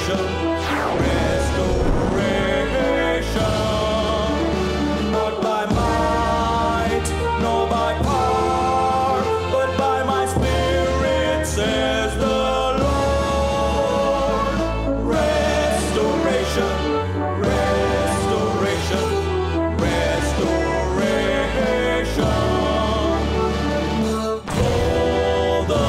restoration, restoration. Not by might, nor by power, but by my Spirit, says the Lord. Restoration, restoration, restoration. All the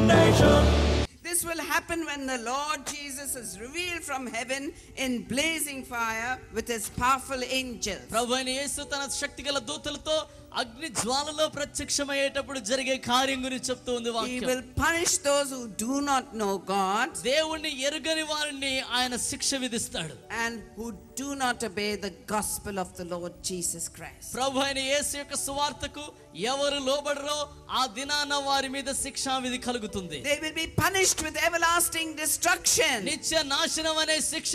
nations. This will happen when the Lord Jesus is revealed from heaven in blazing fire with his powerful angels. ప్రభువైన యేసు తన శక్తిగల దూతలతో అగ్ని జ్వాలలో ప్రత్యక్షమయ్యేటప్పుడు జరిగే కార్యం గురించి చెప్తూ ఉంది He వాక్యం. will punish those who do not know God దేవుణ్ణి ఎరుగని వారిని ఆయన శిక్ష విధిస్తాడు. and who do not obey the gospel of the Lord Jesus Christ. ప్రభువైన యేసు యొక్క సువార్తకు ఎవరు లోబడరో ఆ దినాన వారి మీద శిక్షా విధి కలుగుతుంది. They will be punished with everlasting destruction నిత్య నాశనం అనే శిక్ష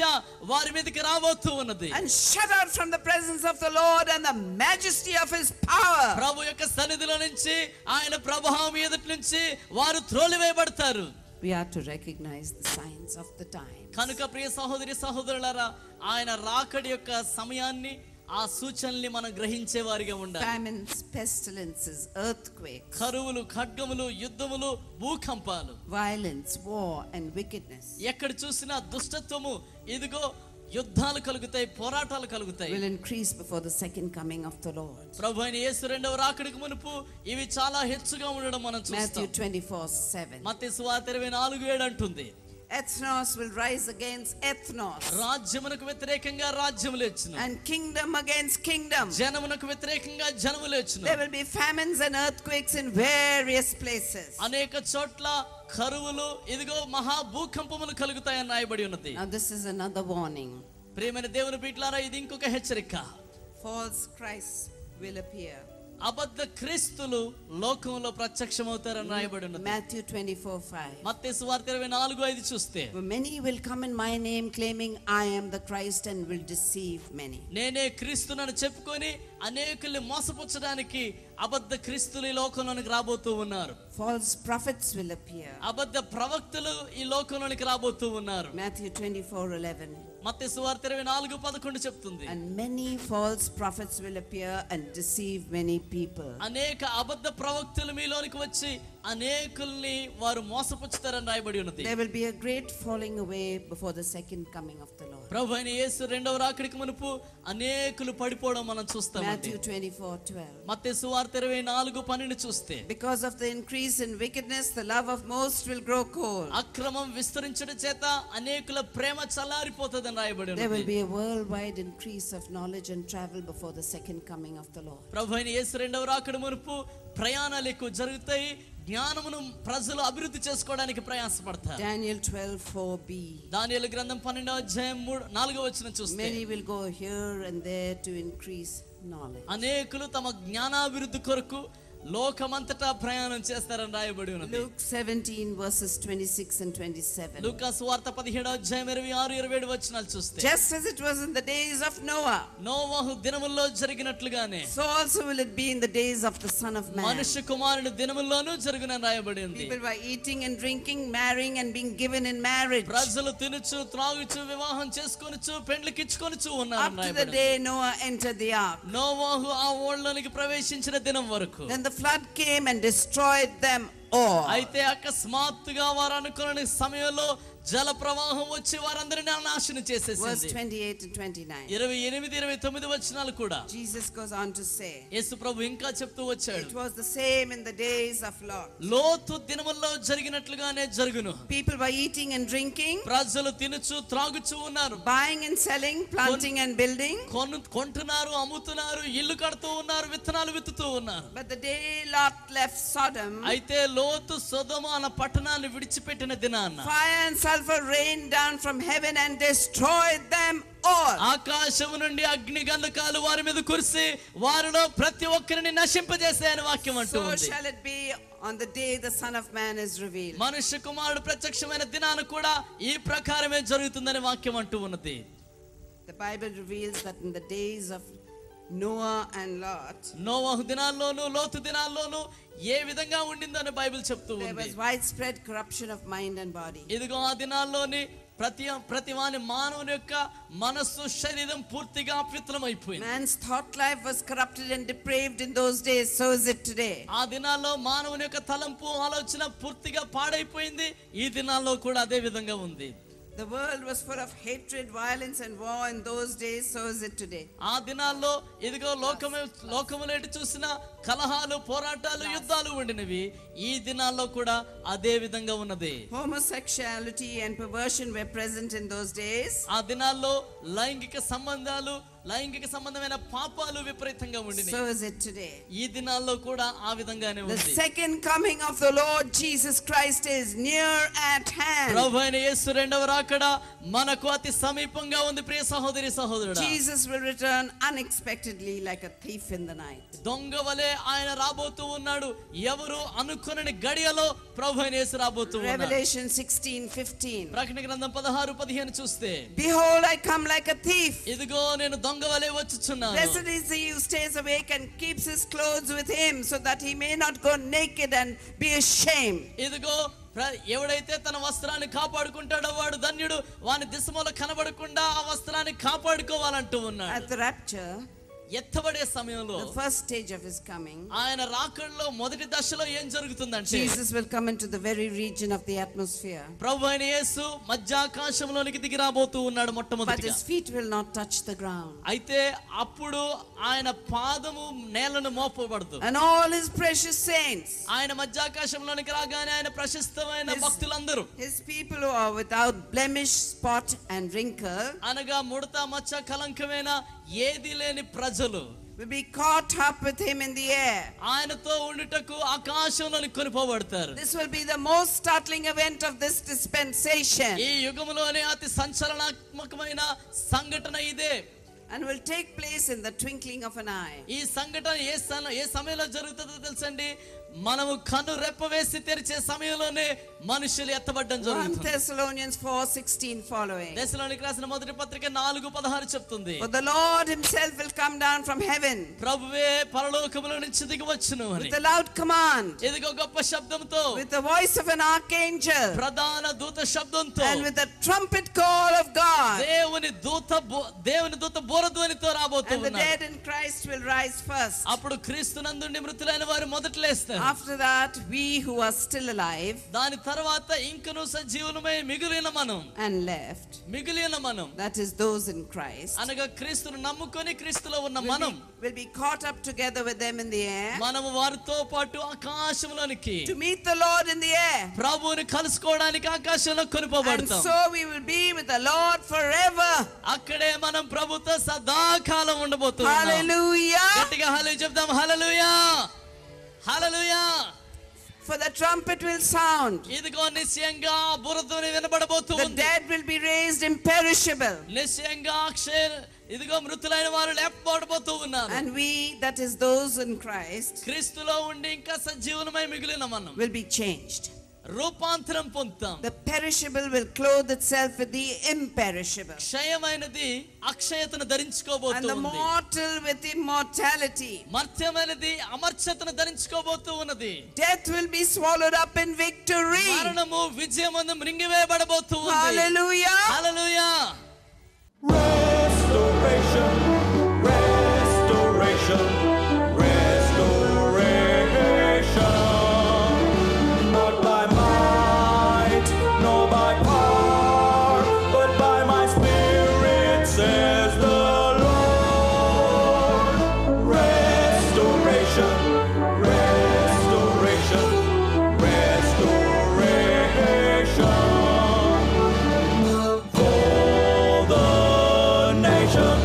వారి మీదకి రాబోతూ ఉన్నది. and shut out from the presence of the Lord and the majesty of his power. ప్రభు యొక్క సన్నిధిలో నుంచి ఆయన ప్రభావం ఎదుటి నుంచి వారు త్రోలివేయబడతారు. We are to recognize the signs of the time. కనుక ప్రియ సహోదరి సహోదరులారా, ఆయన రాకడి యొక్క సమయాన్ని ఆ సూచనల్ని మనం గ్రహించే వారిగా ఉండాలి. Famines, pestilences, earthquakes, కరువులు, ఖడ్గములు, యుద్ధములు, భూకంపాలు, violence, war and wickedness ఎక్కడ చూసినా దుష్టత్వము, ఇదిగో యుద్ధాలు కలుగుతాయి, పోరాటాలు కలుగుతాయి. will increase before the second coming of the Lord. ప్రభు అయిన యేసు రెండవ రాకడికి మునుపు ఇవి చాలా హెచ్చుగా ఉండడం మనం Matthew చూస్తాం. 24:7. మత్తయి సువార్త 24:7 అంటుంది, Ethnos will rise against ethnos రాజ్యమునకు వ్యతిరేకంగా రాజ్యము లేచును, and kingdom against kingdom. జనమునకు వ్యతిరేకంగా జనము లేచును. There will be famines and earthquakes in various places. అనేక చోట్ల కరువులు, ఇదిగో మహా భూకంపములు కలుగుతాయని రాయబడి ఉన్నది. Now this is another warning. ప్రియమైన దేవుని బిడ్డలారా, ఇది ఇంకొక హెచ్చరిక. False Christs will appear. అబద్ధ క్రీస్తులు లోకంలో ప్రత్యక్షమవుతారని రాయబడి ఉన్నది. Matthew 24:5. మత్తయి సువార్త 24:5 చూస్తే, For many will come in my name claiming I am the Christ and will deceive many. నేనే క్రీస్తునని చెప్పుకొని అనేకుల్ని మోసపుచ్చడానికి అబద్ధ క్రీస్తులు ఈ లోకంలోనికి రాబోతూ ఉన్నారు. False prophets will appear. అబద్ధ ప్రవక్తలు ఈ లోకంలోనికి రాబోతూ ఉన్నారు. Matthew 24:11. మత్తయి సువార్త 24:11 చెప్తుంది, And many false prophets will appear and deceive many people. అనేక అబద్ధ ప్రవక్తలు మీలోనికి వచ్చి అనేకుల్ని వారు మోసపుచ్చుతారని రాయబడి ఉన్నది. There will be a great falling away before the second coming of the Lord. ప్రభు అయిన యేసు రెండవ రాకడికి మునుపు అనేకులు పడిపోవడం మనం చూస్తాం. Matthew 24:12. మత్తయి సువార్త 24:12 చూస్తే, Because of the increase in wickedness, the love of most will grow cold. అక్రమం విస్తరించడం చేత అనేకుల ప్రేమ చల్లారిపోతుందని రాయబడి There will ఉన్నది. be a worldwide increase of knowledge and travel before the second coming of the Lord. ప్రభు అయిన యేసు రెండవ రాకడ మునుపు ప్రయాణాలు ఎక్కువ జరుగుతాయి. జ్ఞానమును ప్రజలు అభివృద్ధి చేసుకోవడానికి ప్రయాసపడతారు. Daniel 12:4b. దానియేలు గ్రంథం 12:4 చూస్తే, Many will go here and there to increase knowledge. అనేకులు తమ జ్ఞానాభివృద్ధి కొరకు లోకమంతటా ప్రయాణం చేస్తారని రాయబడి ఉన్నది. Luke 17:26 and 27. లూకా సువార్త 17:26-27 చూస్తే, Just as it was in the days of Noah, నోవహు దినముల్లో జరిగినట్లుగానే so also will it be in the days of the Son of Man. మనుష్య కుమారుని దినముల్లోనూ జరుగునని రాయబడి ఉంది. People were eating and drinking, marrying and being given in marriage ప్రజలు తినుచు, త్రాగుచు, వివాహం చేసుకొనుచు, పెండ్లికిచ్చుకొనుచు up ఉన్నారు to the day Noah entered the ark. నోవహు ఆ ఓడలోనికి ప్రవేశించిన దినం వరకు. Then the flood came and destroyed them all. అయితే అకస్మాత్తుగా వారు అనుకున్న సమయంలో జల ప్రవాహం వచ్చి వారందరినీ నాశనం Verse చేసేసింది. 28 and 29. 28-29 కూడా Jesus goes on to say, యేసు ప్రభు ఇంకా చెప్తూ వచ్చాడు, it was the same in the days of Lot. లోతు దినముల్లో జరిగినట్లుగానే జరుగును. People were eating and drinking, ప్రజలు తినుచు, త్రాగుచు ఉన్నారు, buying and selling, planting and building. కొంటున్నారు, అమ్ముతున్నారు, ఇల్లు కడుతూ ఉన్నారు, విత్తనాలు విత్తుతూ ఉన్నారు. But the day Lot left Sodom, అయితే లోతు సొదొమ అన్న పట్టణాన్ని విడిచిపెట్టిన దినాన fire and sulfur rained down from heaven and destroyed them all. ఆకాశము నుండి అగ్ని గంధకాలు వారి మీద కురిసి వారిలో ప్రతి ఒక్కరిని నశింపజేసే అని వాక్యం అంటూ So ఉంది. shall it be on the day the Son of Man is revealed. మనుష్య కుమారుడు ప్రత్యక్షమైన దినాన కూడా ఈ ప్రకారమే జరుగుతుందని వాక్యం అంటూ ఉన్నది. The Bible reveals that in the days of Noah and Lot, నోవహు దినాల్లోనూ లోతు దినాల్లోనూ ఏ విధంగా ఉండిందని బైబిల్ చెప్తూ there ఉంది. was widespread corruption of mind and body. ఇదిగో ఆ దినాల్లోని ప్రతి వాని మానవుని యొక్క మనస్సు శరీరం పూర్తిగా అపవిత్రమైపోయింది. Man's thought life was corrupted and depraved in those days, so is it today. ఆ దినాల్లో మానవుని యొక్క తలంపు ఆలోచన పూర్తిగా పాడైపోయింది. ఈ దినాల్లో కూడా అదే విధంగా ఉంది. The world was full of hatred, violence and war in those days, so is it today. ఆ దినాల్లో ఇదిగో లోకములో ఎటు చూసినా కలహాలు, పోరాటాలు, యుద్ధాలు ఉండినవి. ఈ దినాల్లో కూడా అదే విధంగా ఉన్నది. Homosexuality and perversion were present in those days. ఆ దినాల్లో లైంగిక సంబంధమైన పాపాలు విపరీతంగా ఉండినవి. So is it today. ఈ దినాల్లో కూడా ఆ విధంగానే ఉంది. The second coming of the Lord Jesus Christ is near at hand. ప్రభువైన యేసు రెండవ రాకడ మనకు అతి సమీపంగా ఉంది ప్రియ సహోదరి సహోదరుడా. Jesus will return unexpectedly like a thief in the night. దొంగవలే ఆయన రాబోతూ ఉన్నాడు. ఎవరు అనుకొనని గడియలో ప్రభువైన యేసు రాబోతూ ఉన్నాడు. Revelation 16:15. ప్రకటన గ్రంథం 16:15 చూస్తే, Behold, I come like a thief. ఇదిగో నేను దొంగవలే వచ్చుచున్నాను. Blessed is he who stays awake and keeps his clothes with him, so that he may not go naked and be ashamed. ఇదిగో ఎవడైతే తన వస్త్రాన్ని కాపాడుకుంటాడో వాడు ధన్యుడు. వాని దిశమూల కనబడకుండా ఆ వస్త్రాన్ని కాపాడుకోవాలంటూ ఉన్నాడు. At the rapture, ఎత్తబడే సమయంలో, the first stage of his coming, ఆయన రాకడలో మొదటి దశలో ఏం జరుగుతుందంటే, Jesus will come into the very region of the atmosphere. ప్రభువైన యేసు మధ్యాకాశంలోనికి దిగి రాబోతూ ఉన్నాడు But మొట్టమొదటిగా. his feet will not touch the ground. అయితే అప్పుడు ఆయన పాదము నేలను మోపబడదు. And all his precious saints, ఆయన మధ్యాకాశంలోనికి రాగానే ఆయన ప్రశస్తమైన భక్తులందరూ, his people who are without blemish, spot and wrinkle, అనగా ముడత, మచ్చ, కలంకమైన ఏది లేని ప్రజలు will be caught up with him in the air. ఆయనతో ఉండుటకు ఆకాశంలోనికి కొనిపోబడతారు. This will be the most startling event of this dispensation. ఈ యుగములోనే అతి సంచలనాత్మకమైన సంఘటన ఇదే. And will take place in the twinkling of an eye. ఈ సంఘటన ఏ సమయంలో జరుగుతుందో తెలుసండి? మనము కన్ను రెప్పవేసి తెరిచే సమయంలోనే మనుషులు ఎత్తబడ్డం 1 జరుగుతుంది. Thessalonians 4:16 following. దశలోనికి రాసిన మొదటి పత్రిక 4:16 చెప్తుంది, For the Lord himself will come down from heaven ప్రభువే పరలోకములో నుంచి దిగి వచ్చును అని. with a loud command, ఇదిగో గొప్ప శబ్దంతో, with the voice of an archangel, ప్రధాన దూత శబ్దంతో, and with the trumpet call of God. దేవుని దూత బోరధ్వనితో రాబోతూ And the ఉన్నాడు. dead in Christ will rise first. అప్పుడు క్రీస్తునందుండి మృతులైన వారు మొదట లేస్తారు. After that, we who are still alive దాని తర్వాత ఇంకను సజీవులమై మిగిలిన మనం, that is those in Christ, అనగా క్రీస్తును నమ్ముకొని క్రీస్తులో ఉన్న మనం will be caught up together with them in the air, మనము వారితో పాటు ఆకాశంలోనికి to meet the Lord in the air. ప్రభువుని కలుసుకోవడానికి ఆకాశంలో And కొనిపోబడతాం. so we will be with the Lord forever. అక్కడే మనం ప్రభుతో సదాకాలం ఉండబోతున్నాం. Hallelujah. గట్టిగా హల్లెలూయా చెప్దాం. హల్లెలూయా, హల్లెలూయా. For the trumpet will sound. ఇదిగో నిశ్చయంగా బురధ్వని వినబడబోతూ The ఉంది. dead will be raised imperishable. నిశ్చయంగా ఇదిగో మృతులైన వారు లేపబడబోతూ ఉన్నారు. And we, that is those in Christ, క్రీస్తులో ఉండి ఇంకా సజీవులమై మిగిలిన మనం will be changed. రూపాంతరం పొందుతాం. The perishable will clothe itself with the imperishable, క్షయమైనది అక్షయతను and ధరించుకోబోతూ the ఉంది. mortal with immortality. మర్త్యమైనది అమర్త్యతను ధరించుకోబోతూ ఉన్నది. Death will be swallowed up in victory. మరణము విజయమందు మృంగివేయబడబోతూ ఉంది. Hallelujah. Hallelujah. Restoration, restoration, restoration. Not by might, nor by power, but by my spirit, says the Lord. Restoration, restoration, restoration. For the nation.